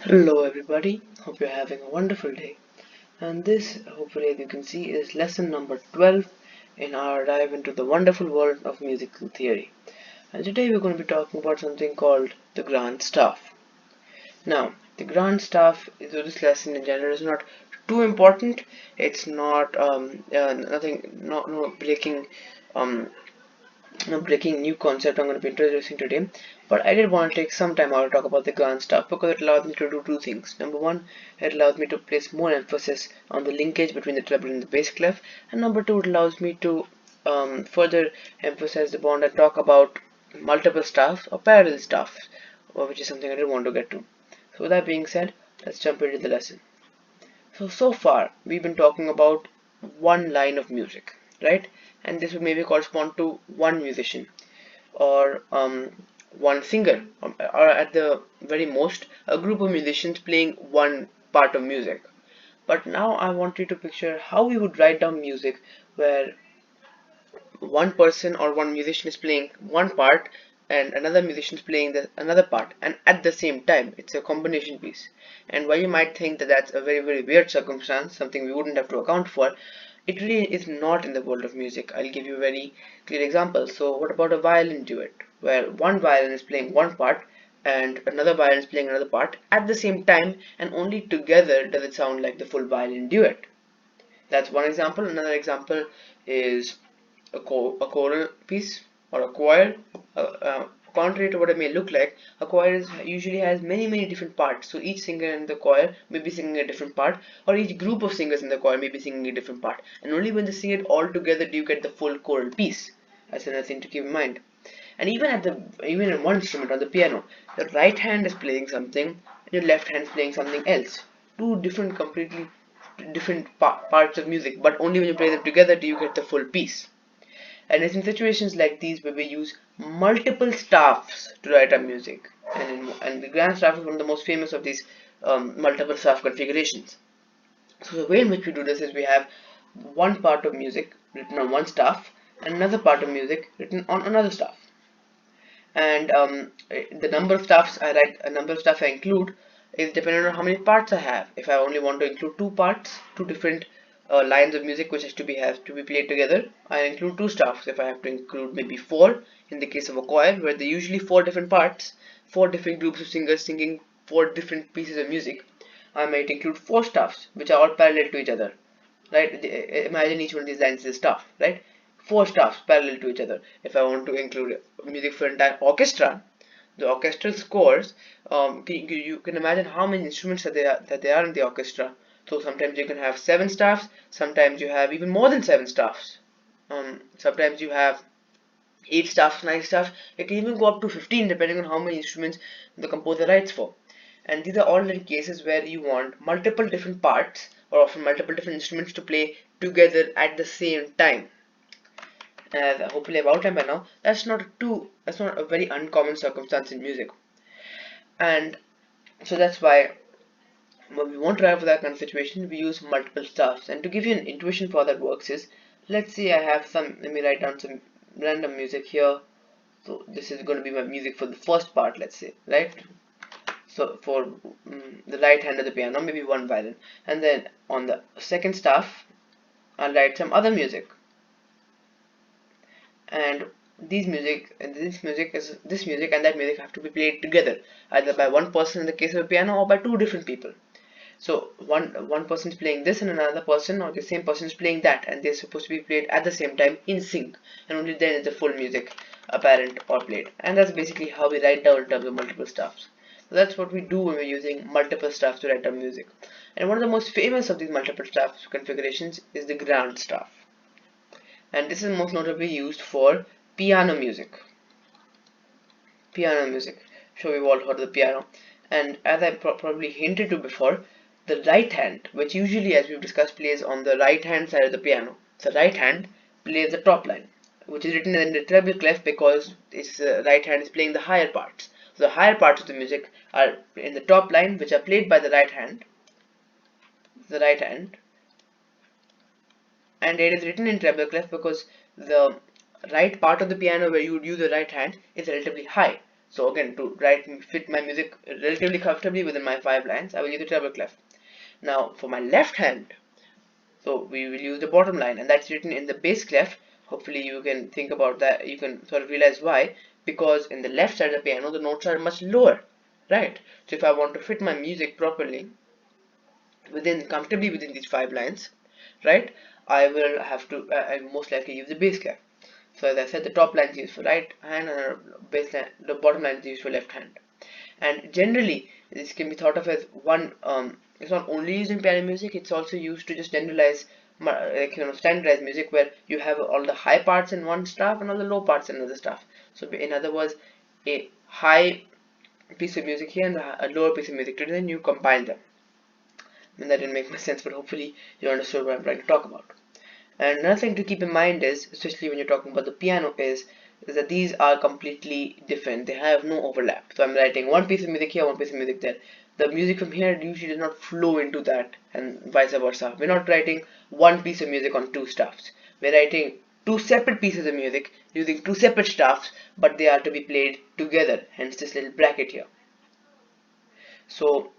Hello everybody, hope you're having a wonderful day. And this, hopefully as you can see, is lesson number 12 in our dive into the wonderful world of musical theory. And today we're going to be talking about something called the grand staff. Now, the grand staff, this lesson in general is not too important. It's not nothing, no breaking um, breaking new concept I'm going to be introducing today, but I did want to take some time out to talk about the grand stuff because it allows me to do two things. Number one, it allows me to place more emphasis on the linkage between the treble and the bass clef, and number two, it allows me to further emphasize the bond and talk about multiple staffs or parallel staffs, which is something I did want to get to. So with that being said, let's jump into the lesson. So far we've been talking about one line of music, right? And this would maybe correspond to one musician or one singer, or at the very most, a group of musicians playing one part of music. But now I want you to picture how we would write down music where one person or one musician is playing one part and another musician is playing another part, and at the same time it's a combination piece. And while you might think that that's a very weird circumstance, something we wouldn't have to account for, it really is not in the world of music. I'll give you a very clear example. So what about a violin duet where one violin is playing one part and another violin is playing another part at the same time, and only together does it sound like the full violin duet? That's one example. Another example is a choral piece or a choir. Contrary to what it may look like, a choir usually has many different parts. So each singer in the choir may be singing a different part, or each group of singers in the choir may be singing a different part. And only when they sing it all together do you get the full choral piece. That's another thing to keep in mind. And even in one instrument on the piano, the right hand is playing something and your left hand is playing something else. Two different, completely different parts of music, but only when you play them together do you get the full piece. And it's in situations like these where we use multiple staffs to write our music. And the grand staff is one of the most famous of these multiple staff configurations. So the way in which we do this is we have one part of music written on one staff and another part of music written on another staff. And the number of staffs I write, a number of staffs I include is dependent on how many parts I have. If I only want to include two parts, two different lines of music which has to be played together, I include two staffs. If I have to include maybe four, in the case of a choir where there are usually four different parts, four different groups of singers singing four different pieces of music, I might include four staffs which are all parallel to each other, right? Imagine each one of these lines is a staff, right? Four staffs parallel to each other. If I want to include music for an entire orchestra, the orchestral scores, you can imagine how many instruments that there are in the orchestra. So sometimes you can have seven staffs, sometimes you have even more than seven staffs. Sometimes you have eight staffs, nine staffs. It can even go up to 15 depending on how many instruments the composer writes for. And these are all little cases where you want multiple different parts or often multiple different instruments to play together at the same time. As hopefully I've outlined by now, that's not a very uncommon circumstance in music. And so that's why when we want to try for that kind of situation, we use multiple staffs. And to give you an intuition for how that works is, let's say I have let me write down some random music here. So this is going to be my music for the first part, let's say, right? So for the right hand of the piano, maybe one violin, and then on the second staff I'll write some other music. And this music and that music have to be played together, either by one person in the case of a piano or by two different people. So one person is playing this and another person or the same person is playing that, and they're supposed to be played at the same time in sync, and only then is the full music apparent or played. And that's basically how we write down in terms of multiple staffs. So that's what we do when we're using multiple staffs to write down music. And one of the most famous of these multiple staff configurations is the grand staff. And this is most notably used for piano music. Piano music. Sure, we've all heard of the piano. And as I probably hinted to before, the right hand, which usually, as we've discussed, plays on the right hand side of the piano. The right hand plays the top line, which is written in the treble clef because its right hand is playing the higher parts. So the higher parts of the music are in the top line, which are played by the right hand. The right hand, and it is written in treble clef because the right part of the piano where you would use the right hand is relatively high. So again, to fit my music relatively comfortably within my 5 lines, I will use the treble clef. Now for my left hand, so we will use the bottom line, and that's written in the bass clef. Hopefully you can think about that, you can sort of realize why, because in the left side of the piano the notes are much lower, right? So if I want to fit my music properly comfortably within these 5 lines, right, I will have to I most likely use the bass clef. So as I said, the top line is used for right hand and the bottom line is used for left hand. And generally this can be thought of as one, it's not only used in piano music, it's also used to just generalize, like, standardize music, where you have all the high parts in one staff and all the low parts in another staff. So in other words, a high piece of music here and a lower piece of music here, then you combine them. I mean, that didn't make much sense, but hopefully you understood what I'm trying to talk about. And another thing to keep in mind is, especially when you're talking about the piano, is that these are completely different. They have no overlap. So I'm writing one piece of music here, one piece of music there. The music from here usually does not flow into that, and vice versa. We're not writing one piece of music on two staffs. We're writing two separate pieces of music using two separate staffs, but they are to be played together. Hence this little bracket here. So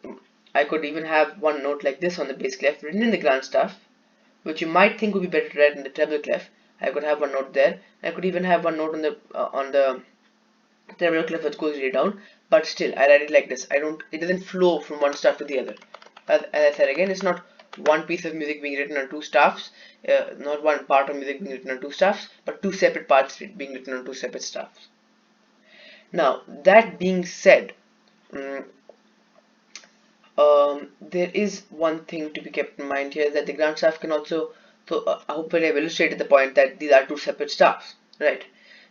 I could even have one note like this on the bass clef written in the grand staff, which you might think would be better to write in the treble clef. I could have one note there. I could even have one note on the treble clef which goes really down. But still, I write it like this. It doesn't flow from one staff to the other. As I said again, it's not one piece of music being written on two staffs, not one part of music being written on two staffs, but two separate parts being written on two separate staffs. Now, that being said, there is one thing to be kept in mind here, that the grand staff can also, so hopefully I've illustrated the point that these are two separate staffs, right?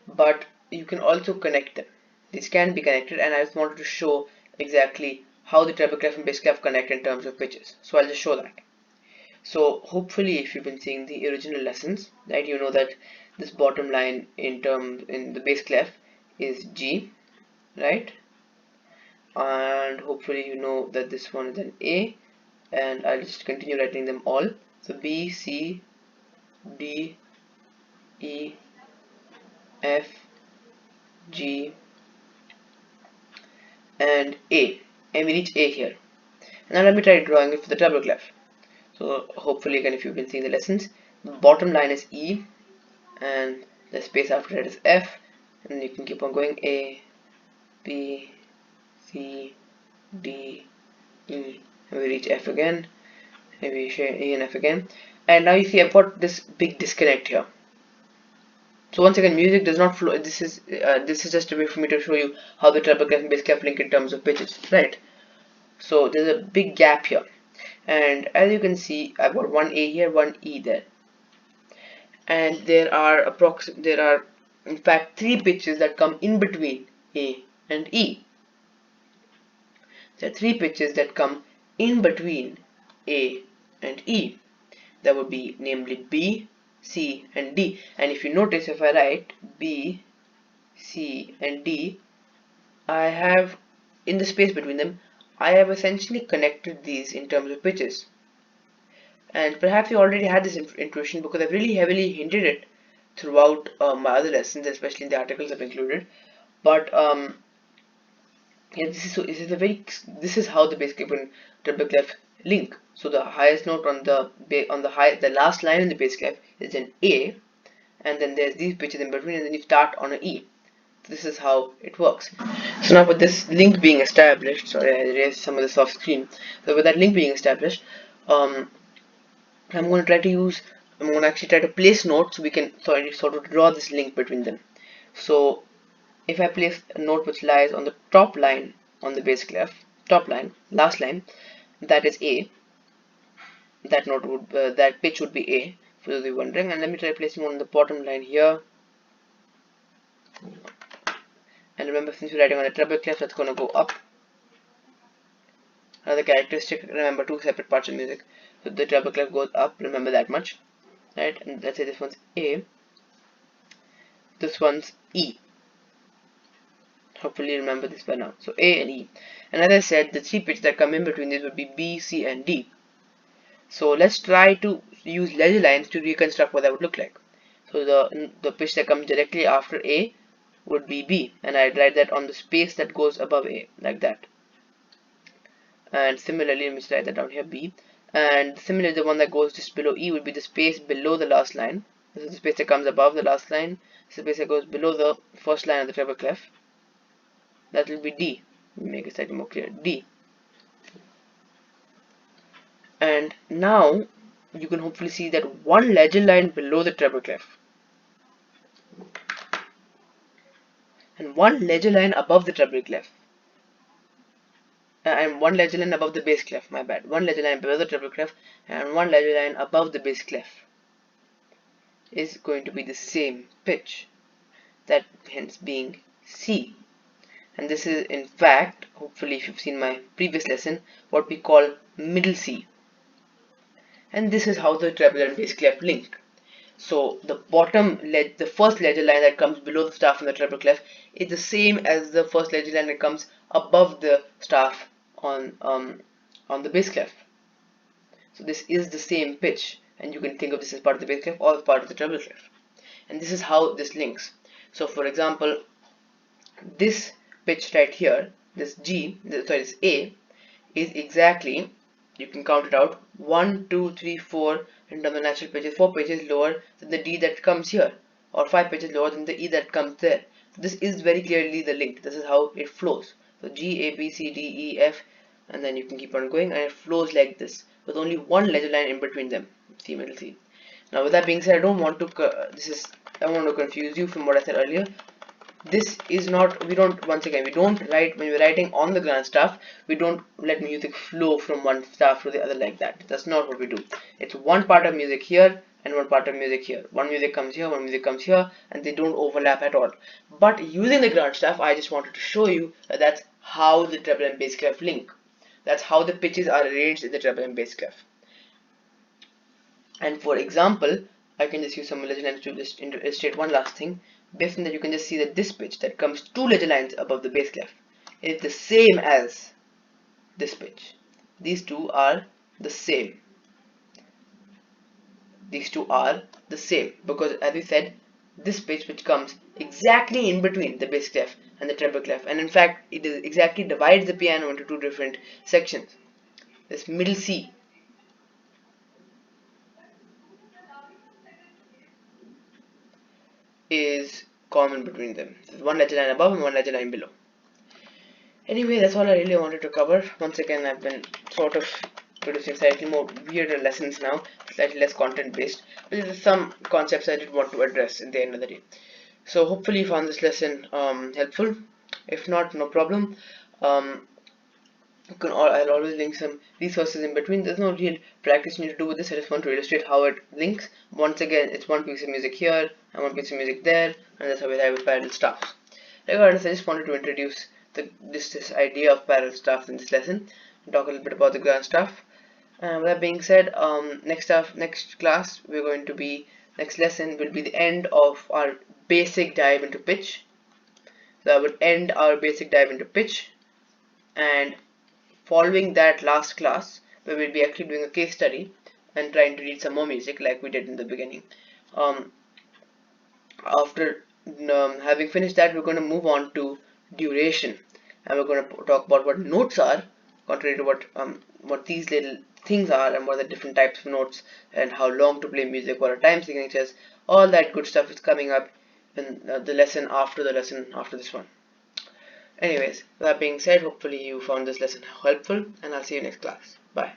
But you can also connect them. These can be connected, and I just wanted to show exactly how the treble clef and bass clef connect in terms of pitches. So I'll just show that. So hopefully if you've been seeing the original lessons, right, you know that this bottom line in the bass clef is G, right? And hopefully you know that this one is an A, and I'll just continue writing them all. So B, C, D, E, F, G, and A, and we reach A here. Now let me try drawing it for the treble clef. So hopefully again, if you've been seeing the lessons, the bottom line is E, and the space after that is F, and you can keep on going A, B, C, D, E, and we reach F again, and we share E and F again. And now you see I've got this big disconnect here. So once again, music does not flow. This is just a way for me to show you how the treble clef and bass clef link in terms of pitches, right? So there's a big gap here, and as you can see, I've got one A here, one E there, and there are in fact 3 pitches that come in between A and E. There are 3 pitches that come in between A and E. That would be namely B, C, and D. And if you notice, if I write B, C, and D, I have, in the space between them, I have essentially connected these in terms of pitches. And perhaps you already had this intuition, because I've really heavily hinted it throughout my other lessons, especially in the articles I've included. But yeah, this is how the bass clef and treble clef link. So the highest note on the last line in the bass clef is an A, and then there's these pitches in between, and then you start on an E. This is how it works. So now with this link being established, sorry, I erased some of this off screen. So with that link being established, I'm going to actually try to place notes so we can sort of draw this link between them. So if I place a note which lies on the top line on the bass clef, last line, that is A. That pitch would be A, for those of you wondering. And let me try placing one on the bottom line here. And remember, since we're writing on a treble clef, that's going to go up. Another characteristic, remember, 2 separate parts of music. So the treble clef goes up, remember that much. Right? And let's say this one's A. This one's E. Hopefully you remember this by now. So A and E. And as I said, the 3 pitches that come in between these would be B, C, and D. So let's try to use ledger lines to reconstruct what that would look like. So the pitch that comes directly after A would be B, and I'd write that on the space that goes above A, like that. And similarly, let me write that down here, B. And similarly, the one that goes just below E would be the space below the last line. This is the space that comes above the last line. This is the space that goes below the first line of the treble clef. That will be D. Let me make it slightly more clear. D. And now you can hopefully see that one legend line below the treble clef and one legend line above the treble clef and one legend line above the bass clef. My bad. One legend line below the treble clef and one legend line above the bass clef is going to be the same pitch, that hence being C. And this is in fact, hopefully if you've seen my previous lesson, what we call middle C. And this is how the treble and bass clef link. So the the first legend line that comes below the staff in the treble clef is the same as the first legend line that comes above the staff on the bass clef. So this is the same pitch, and you can think of this as part of the bass clef or as part of the treble clef. And this is how this links. So for example, this pitch right here, this this A, is exactly, you can count it out, 1, 2, 3, 4 in terms of natural pitches, 4 pitches lower than the D that comes here, or 5 pitches lower than the E that comes there. So this is very clearly the link. This is how it flows. So G, A, B, C, D, E, F, and then you can keep on going, and it flows like this with only one legend line in between them, C, middle C. Now with that being said, I don't want to confuse you from what I said earlier. This is not, we don't write, when we're writing on the grand staff, we don't let music flow from one staff to the other like that. That's not what we do. It's one part of music here and one part of music here. One music comes here, one music comes here, and they don't overlap at all. But using the grand staff, I just wanted to show you that that's how the treble and bass clef link. That's how the pitches are arranged in the treble and bass clef. And for example, I can just use some legend lines to just illustrate one last thing. Based on that, you can just see that this pitch that comes 2 legend lines above the bass clef is the same as this pitch. These two are the same. These two are the same because, as we said, this pitch which comes exactly in between the bass clef and the treble clef, and in fact it exactly divides the piano into two different sections. This middle C is common between them. There's one legend line above and one legend line below. Anyway, that's all I really wanted to cover. Once again, I've been sort of producing slightly more weirder lessons now, slightly less content based, but there's some concepts I did want to address at the end of the day. So hopefully you found this lesson helpful. If not, no problem. I'll always link some resources in between. There's no real practice you need to do with this. I just want to illustrate how it links. Once again, it's one piece of music here and one piece of music there, and that's how we have parallel staffs. Regardless, I just wanted to introduce this idea of parallel staffs in this lesson and talk a little bit about the grand staff. With that being said, next lesson will be the end of our basic dive into pitch. So I would end our basic dive into pitch, and following that last class, we will be actually doing a case study and trying to read some more music like we did in the beginning. After having finished that, we're going to move on to duration, and we're going to talk about what notes are, contrary to what these little things are, and what are the different types of notes, and how long to play music, what are time signatures. All that good stuff is coming up in the lesson after this one. Anyways, that being said, hopefully you found this lesson helpful, and I'll see you next class. Bye.